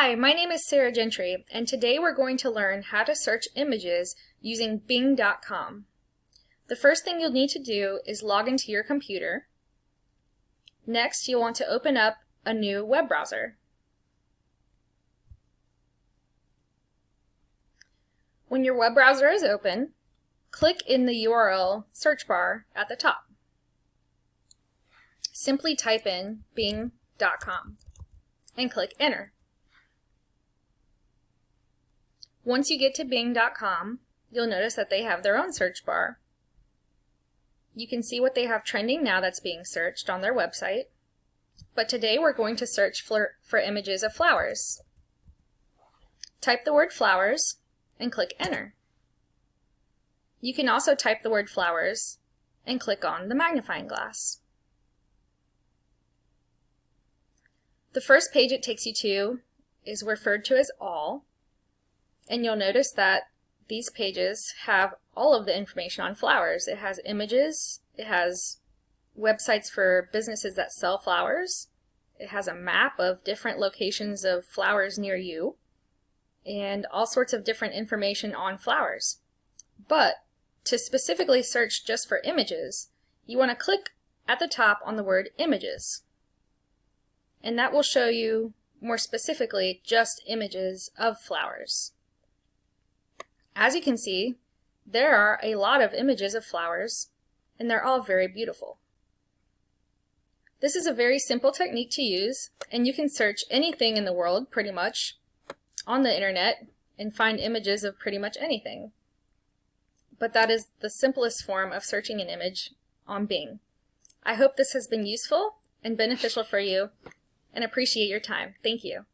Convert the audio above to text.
Hi, my name is Sarah Gentry, and today we're going to learn how to search images using Bing.com. The first thing you'll need to do is log into your computer. Next, you'll want to open up a new web browser. When your web browser is open, click in the URL search bar at the top. Simply type in Bing.com and click Enter. Once you get to Bing.com, you'll notice that they have their own search bar. You can see what they have trending now that's being searched on their website. But today we're going to search for images of flowers. Type the word flowers and click Enter. You can also type the word flowers and click on the magnifying glass. The first page it takes you to is referred to as All. And you'll notice that these pages have all of the information on flowers. It has images, it has websites for businesses that sell flowers, it has a map of different locations of flowers near you, and all sorts of different information on flowers. But to specifically search just for images, you want to click at the top on the word Images. And that will show you more specifically just images of flowers. As you can see, there are a lot of images of flowers, and they're all very beautiful. This is a very simple technique to use, and you can search anything in the world, pretty much, on the internet, and find images of pretty much anything. But that is the simplest form of searching an image on Bing. I hope this has been useful and beneficial for you, and appreciate your time. Thank you.